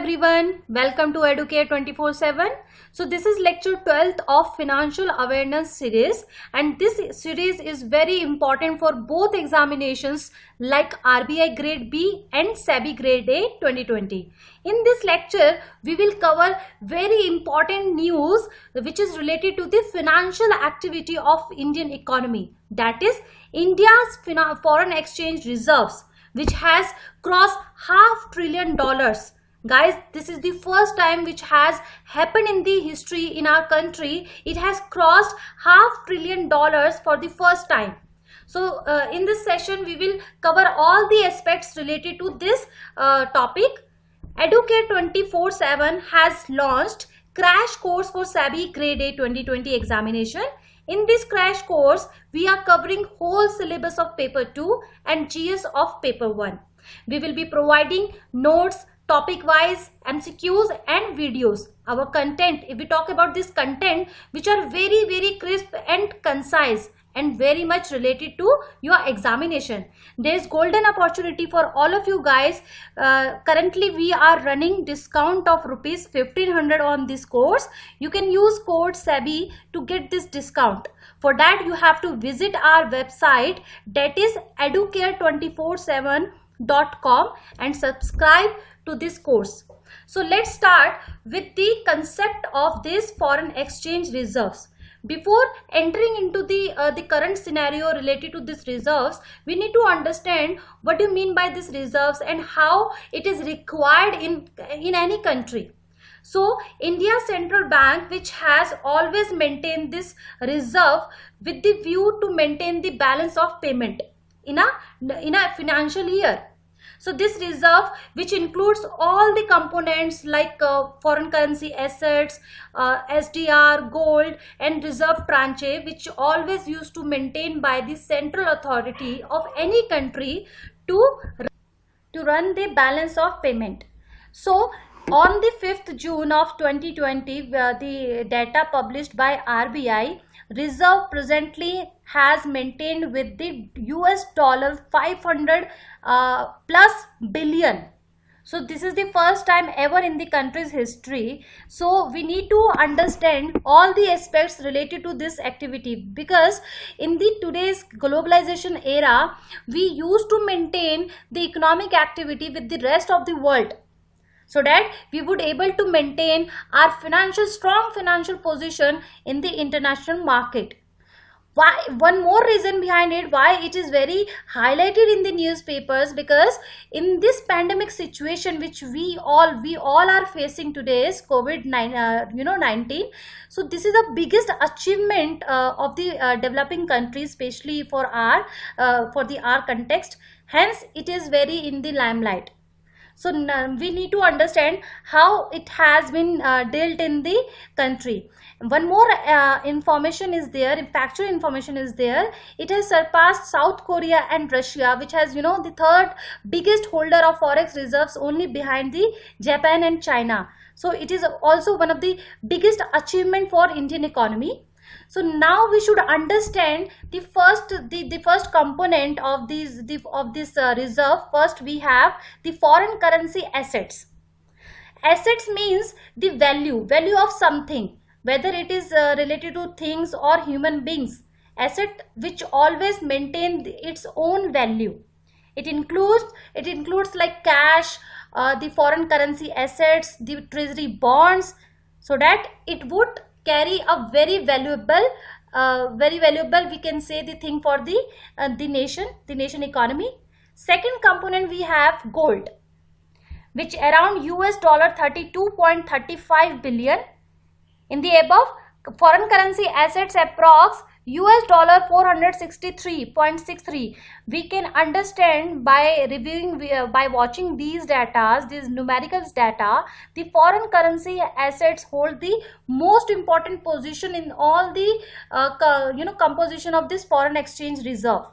everyone, welcome to Educare 24/7. So this is lecture 12th of Financial Awareness series, and this series is very important for both examinations like RBI Grade B and SEBI Grade A 2020. In this lecture, we will cover very important news which is related to the financial activity of Indian economy, that is India's foreign exchange reserves, which has crossed $500 billion. Guys, this is the first time which has happened in the history in our country. It has crossed $500 billion for the first time. So in this session we will cover all the aspects related to this topic. Educare 24/7 has launched crash course for SEBI Grade A 2020 examination. In this crash course, we are covering whole syllabus of paper 2 and GS of paper 1. We will be providing notes, topic wise, MCQs and videos. Our content, if we talk about this content, which are very crisp and concise and very much related to your examination. There is golden opportunity for all of you guys. Currently we are running discount of ₹1500 on this course. You can use code SEBI to get this discount. For that you have to visit our website, that is educare247.com, and subscribe to this course. So let's start with the concept of this foreign exchange reserves. Before entering into the current scenario related to these reserves, we need to understand what do you mean by these reserves and how it is required in any country. So India's central bank, which has always maintained this reserve with the view to maintain the balance of payment in a financial year. So this reserve, which includes all the components like foreign currency assets, SDR, gold and reserve tranche, which always used to maintain by the central authority of any country to run the balance of payment. So on the 5th June of 2020, the data published by RBI, reserve presently has maintained with the $500 plus billion. So this is the first time ever in the country's history. So we need to understand all the aspects related to this activity, because in the today's globalization era, we used to maintain the economic activity with the rest of the world, so that we would able to maintain our strong financial position in the international market. Why? One more reason behind it, why it is very highlighted in the newspapers, because in this pandemic situation which we all are facing today is COVID-19. So this is the biggest achievement of the developing countries, especially for our context. Hence it is very in the limelight. So we need to understand how it has been dealt in the country. One more information is there, factual information is there. It has surpassed South Korea and Russia, which has the third biggest holder of forex reserves, only behind the Japan and China. So it is also one of the biggest achievement for Indian economy. So now we should understand the first component of this reserve. First we have the foreign currency assets. Assets means the value of something, whether it is related to things or human beings. Asset which always maintain its own value. It includes like cash, the foreign currency assets, the treasury bonds, so that it would carry a very valuable we can say the thing for the nation economy. Second component we have gold, which around $32.35 billion. In the above foreign currency assets approx $463.63. We can understand by reviewing, by watching these numericals data, the foreign currency assets hold the most important position in all the composition of this foreign exchange reserve.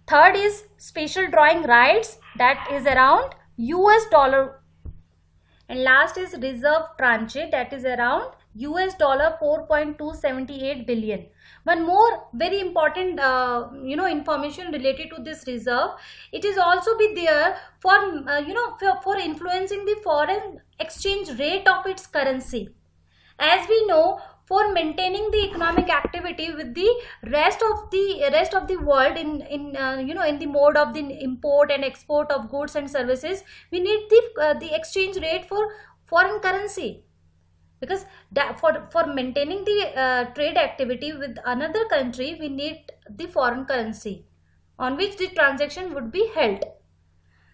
Third is special drawing rights, that is around $. And last is reserve tranche, that is around US dollar 4.278 billion. One more very important information related to this reserve, it is also be there for for influencing the foreign exchange rate of its currency. As we know, for maintaining the economic activity with the rest of the world in the mode of the import and export of goods and services, we need the exchange rate for foreign currency, because that for maintaining the trade activity with another country, we need the foreign currency on which the transaction would be held.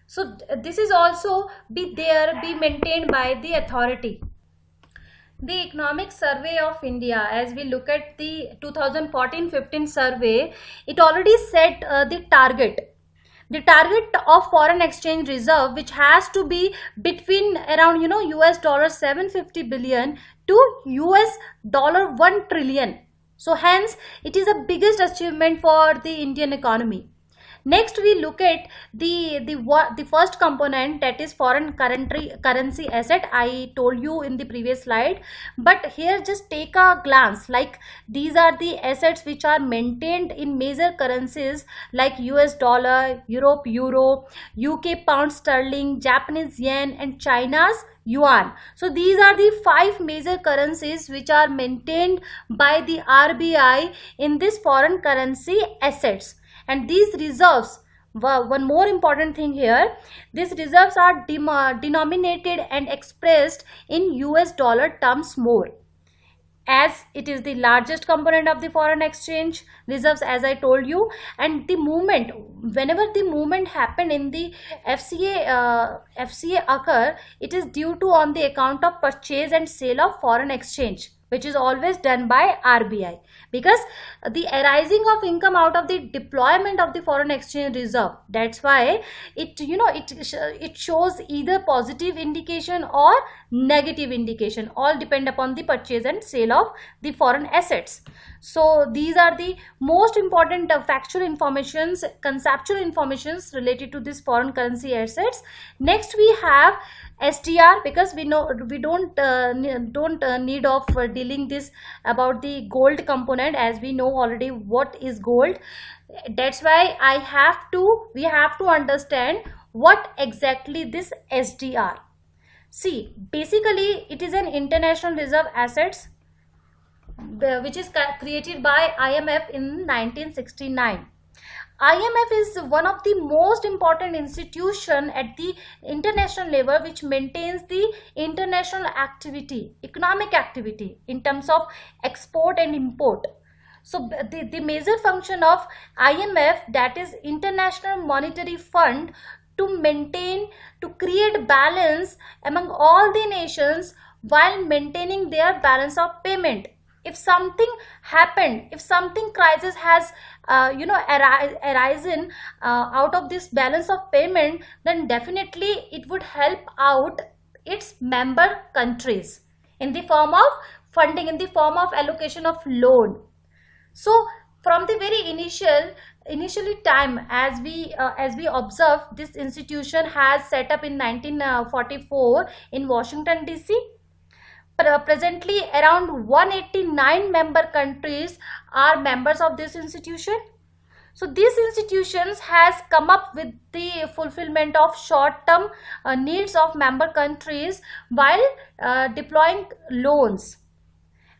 So this is also be maintained by the authority. The Economic Survey of India, as we look at the 2014-15 survey, it already set the target of foreign exchange reserve, which has to be between around US dollar 750 billion to US dollar 1 trillion. So hence it is the biggest achievement for the Indian economy. Next, we look at the first component, that is foreign currency asset. I told you in the previous slide, but here just take a glance. Like, these are the assets which are maintained in major currencies like US dollar, Europe euro, UK pound sterling, Japanese yen, and China's yuan. So these are the 5 major currencies which are maintained by the RBI in this foreign currency assets. And these reserves, one more important thing here, these reserves are denominated and expressed in US dollar terms more, as it is the largest component of the foreign exchange reserves, as I told you. And the movement, whenever the movement happen in the FCA occur, it is due to on the account of purchase and sale of foreign exchange, which is always done by RBI, because the arising of income out of the deployment of the foreign exchange reserve, that's why it shows either positive indication or negative indication, all depend upon the purchase and sale of the foreign assets. So these are the most important factual informations, conceptual informations related to this foreign currency assets. Next we have SDR, because we know we don't need of dealing this about the gold component, as we know already what is gold. That's why we have to understand what exactly this SDR. See, basically it is an international reserve assets which is created by IMF in 1969. IMF is one of the most important institution at the international level which maintains the international activity, economic activity in terms of export and import. So the major function of IMF, that is International Monetary Fund, to create balance among all the nations while maintaining their balance of payment. If something happened, if something crisis has arisen out of this balance of payment, then definitely it would help out its member countries in the form of funding, in the form of allocation of loan. So from the very initially time, as we observe, this institution has set up in 1944 in Washington DC. Presently around 189 member countries are members of this institution. So these institutions has come up with the fulfillment of short-term needs of member countries while deploying loans.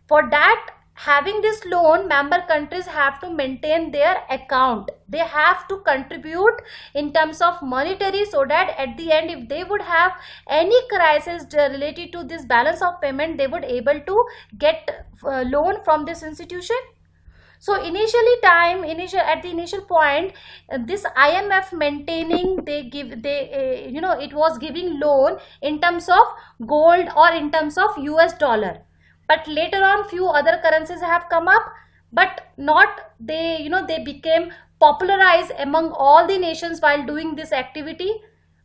For that, having this loan, member countries have to maintain their account. They have to contribute in terms of monetary, so that at the end, if they would have any crisis related to this balance of payment, they would able to get loan from this institution. So at the initial point, this IMF maintaining, it was giving loan in terms of gold or in terms of US dollar. But later on, few other currencies have come up, but they became popularized among all the nations while doing this activity.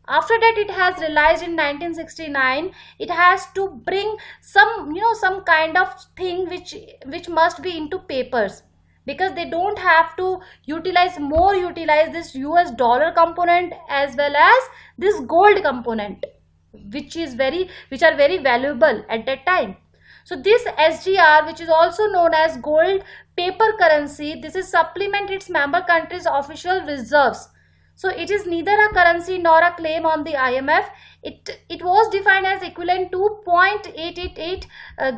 After that, it has realized in 1969, it has to bring some kind of thing which must be into papers, because they don't have to utilize this US dollar component as well as this gold component, which are very valuable at that time. So this SDR, which is also known as gold paper currency, this is supplement its member countries' official reserves. So it is neither a currency nor a claim on the IMF. It was defined as equivalent to 0.888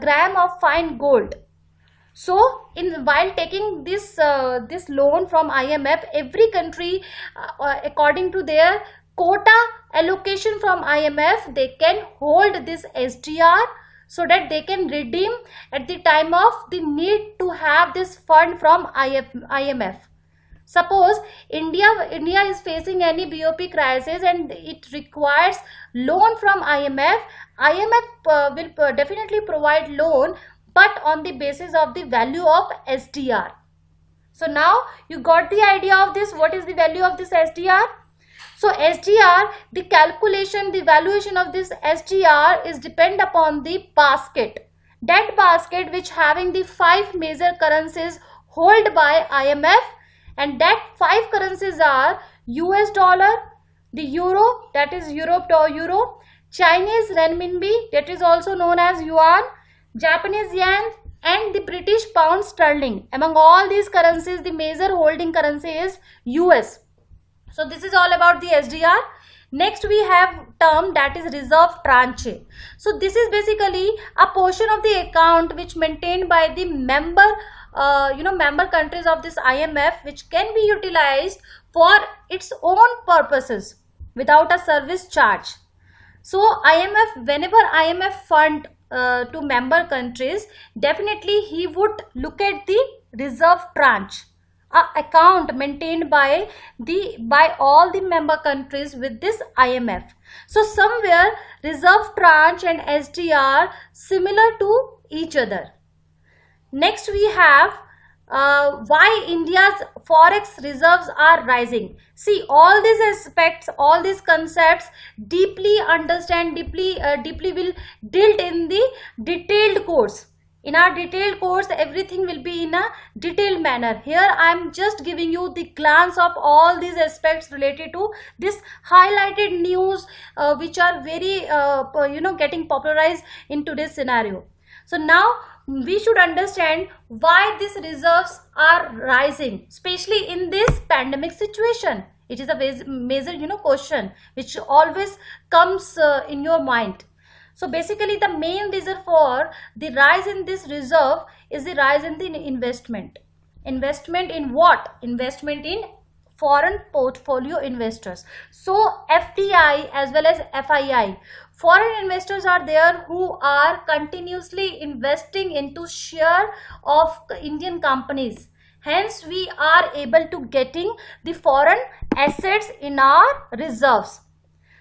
gram of fine gold. So while taking this loan from IMF, every country according to their quota allocation from IMF, they can hold this SDR so that they can redeem at the time of the need to have this fund from IMF. Suppose India is facing any BOP crisis and it requires loan from IMF. IMF will definitely provide loan, but on the basis of the value of SDR. So now you got the idea of this. What is the value of this SDR? So SDR, the calculation, the valuation of this SDR is depend upon the basket. That basket which having the 5 major currencies held by IMF, and that 5 currencies are US dollar, the euro, that is Euro, Chinese renminbi, that is also known as yuan, Japanese yen, and the British pound sterling. Among all these currencies, the major holding currency is US. So this is all about the SDR. Next we have term that is reserve tranche. So this is basically a portion of the account which maintained by the member countries of this IMF, which can be utilized for its own purposes without a service charge. So IMF, whenever IMF fund to member countries, definitely he would look at the reserve tranche, account maintained by all the member countries with this IMF. So somewhere reserve tranche and SDR similar to each other. Next we have why India's forex reserves are rising. See, all these aspects, all these concepts deeply will dealt in the detailed course. In our detailed course, everything will be in a detailed manner. Here I am just giving you the glance of all these aspects related to this highlighted news which are very getting popularized in today's scenario. So now we should understand why these reserves are rising, especially in this pandemic situation. It is a major question which always comes in your mind. So basically the main reason for the rise in this reserve is the rise in the investment. Investment in what? Investment in foreign portfolio investors. So FDI as well as FII. Foreign investors are there who are continuously investing into share of Indian companies. Hence we are able to getting the foreign assets in our reserves.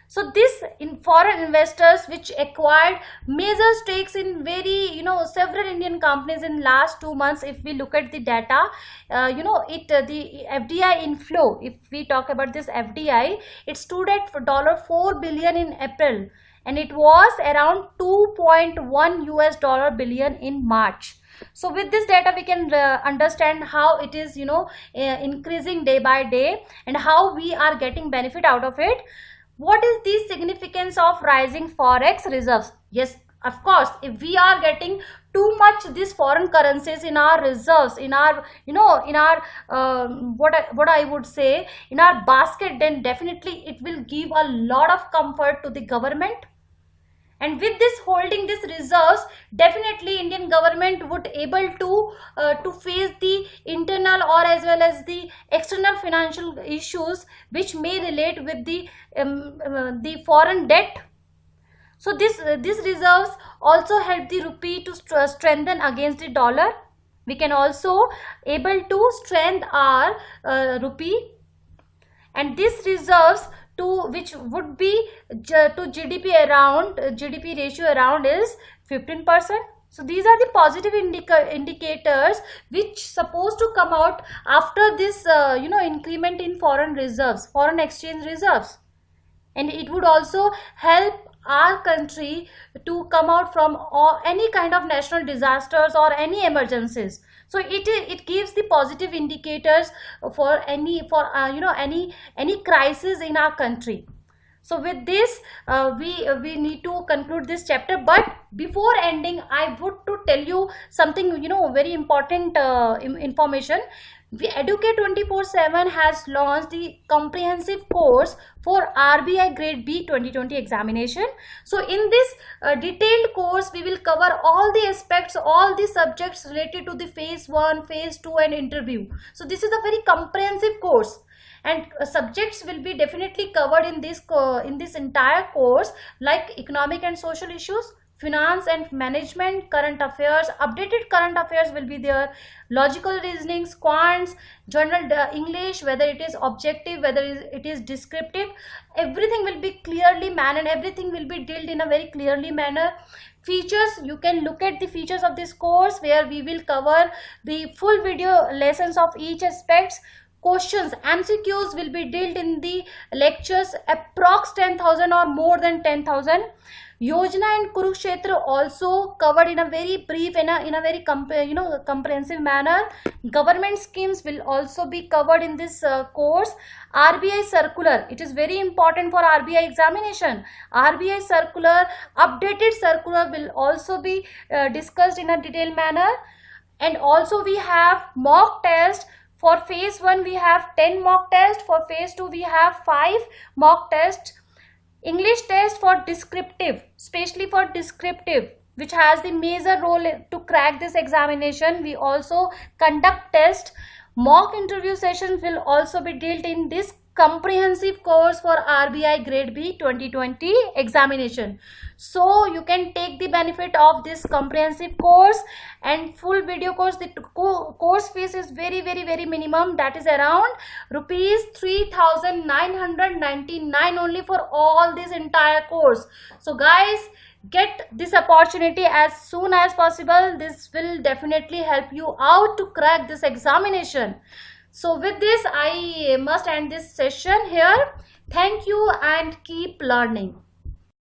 So this foreign investors which acquired major stakes in very several Indian companies in last 2 months. If we look at the data, the FDI inflow, if we talk about this FDI, it stood at $4 billion in April, and it was around $2.1 billion in March. So with this data we can understand how it is increasing day by day and how we are getting benefit out of it. What is the significance of rising forex reserves? Yes, of course, if we are getting too much these foreign currencies in our reserves, in our what I would say, in our basket, then definitely it will give a lot of comfort to the government. And with this holding these reserves, definitely Indian government would able to face the internal or as well as the external financial issues which may relate with the foreign debt. So these reserves also help the rupee to strengthen against the dollar. We can also able to strengthen our rupee, and these reserves which would be to GDP ratio around is 15%. So these are the positive indicators which supposed to come out after this increment in foreign reserves, foreign exchange reserves, and it would also help our country to come out from any kind of national disasters or any emergencies. So it gives the positive indicators for any crisis in our country. So with this, we need to conclude this chapter. But before ending, I would to tell you something, very important information. Educate 24/7 has launched the comprehensive course for RBI Grade B 2020 examination. So in this detailed course, we will cover all the aspects, all the subjects related to the phase 1, phase 2 and interview. So this is a very comprehensive course, and subjects will be definitely covered in this entire course, like economic and social issues, finance and management, current affairs, updated current affairs will be there, logical reasonings, quants, general English, whether it is objective, whether it is descriptive, everything will be clearly mannered, everything will be dealt in a very clearly manner. Features, you can look at the features of this course, where we will cover the full video lessons of each aspects. Questions, MCQs will be dealt in the lectures, approx 10,000 or more than 10,000. Yojana and Kurukshetra also covered in a very brief, in a very comprehensive manner. Government schemes will also be covered in this course. RBI circular, it is very important for RBI examination. RBI circular, updated circular will also be discussed in a detailed manner. And also we have mock test. For phase 1 we have 10 mock tests, for phase 2 we have 5 mock tests. English test for descriptive, especially for descriptive, which has the major role to crack this examination. We also conduct test. Mock interview sessions will also be dealt in this comprehensive course for RBI Grade B 2020 examination. So you can take the benefit of this comprehensive course and full video course. The course fees is very minimum, that is around rupees 3,999 only for all this entire course. So guys, get this opportunity as soon as possible. This will definitely help you out to crack this examination. So with this, I must end this session here. Thank you and keep learning.